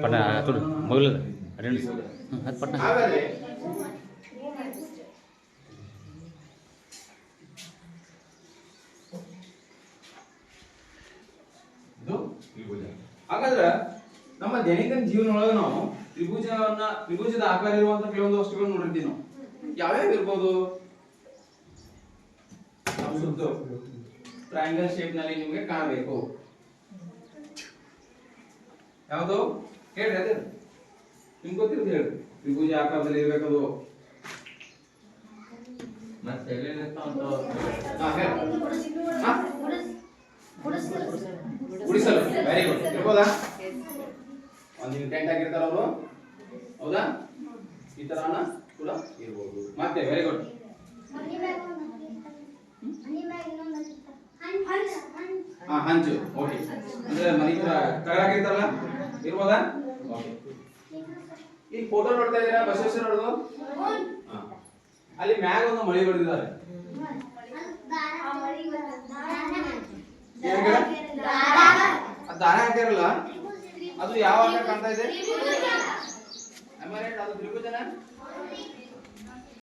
ಪಟ್ಟ ತುಡು ಮೊದಲದ ಅಟೆಂಡೆನ್ಸ್ ಅದು ಪಟ್ಟ ಹಾಗಾದ್ರೆ ನಮ್ಮ ದೈನಂದಿನ ಜೀವನದೊಳಗೆ ನಾವು ತ್ರಿಭುಜದ ಆಕಾರ ಇರುವಂತ ಕೆಲವೊಂದು ವಸ್ತುಗಳನ್ನು ನೋಡಿರ್ತೀವಿ ನಾವು. ಯಾವ್ಯಾವ ಇರ್ಬೋದು? ಟ್ರಯಾಂಗಲ್ ಶೇಪ್ ನಲ್ಲಿ ನಿಮಗೆ ಕಾಣಬೇಕು. ಯಾವುದು ಹೇಳ್ರಿ, ಅದೇ ನಿಮ್ಗೆ ಗೊತ್ತಿರುತ್ತೆ ಹೇಳ್ರಿ. ತ್ರಿಭುಜ ಆಕಾರದಲ್ಲಿ ಇರ್ಬೇಕದು. ಮತ್ತೆ ಗುಡಿಸಲು. Very good. ಇರ್ಬೋದಾ? ಒಂದು ಇಂಟೆಂಟ್ ಆಗಿರ್ತಾರ ಅವರು, ಹೌದಾ? ಈ ತರನ ಕೂಡ ಇರ್ಬೋದು. ಮತ್ತೆ ವೆರಿ ಗುಡ್. ಹಂಚು. ಓಕೆ, ಅಂದ್ರೆ ಮನಿ ತಗಲಾಕಿರ್ತಾರಲ್ಲ, ಇರ್ಬೋದಾ? ಓಕೆ. ಈ ಫೋಟೋ ನೋಡ್ತಾ ಇದ್ದೀರಾ ಬಸವೇಶ್ವರರದು? ಅಲ್ಲಿ ಮ್ಯಾಗ ಒಂದು ಮಳಿ ಹೊಡೆದಿದ್ದಾರೆ. ದಾರ ಹಾಕಿರಲ್ಲ, ಅದು ಯಾವ ಆಕಾರ ಕಾಣ್ತಾ ಇದೆ? ಅದು ತ್ರಿಭುಜನ?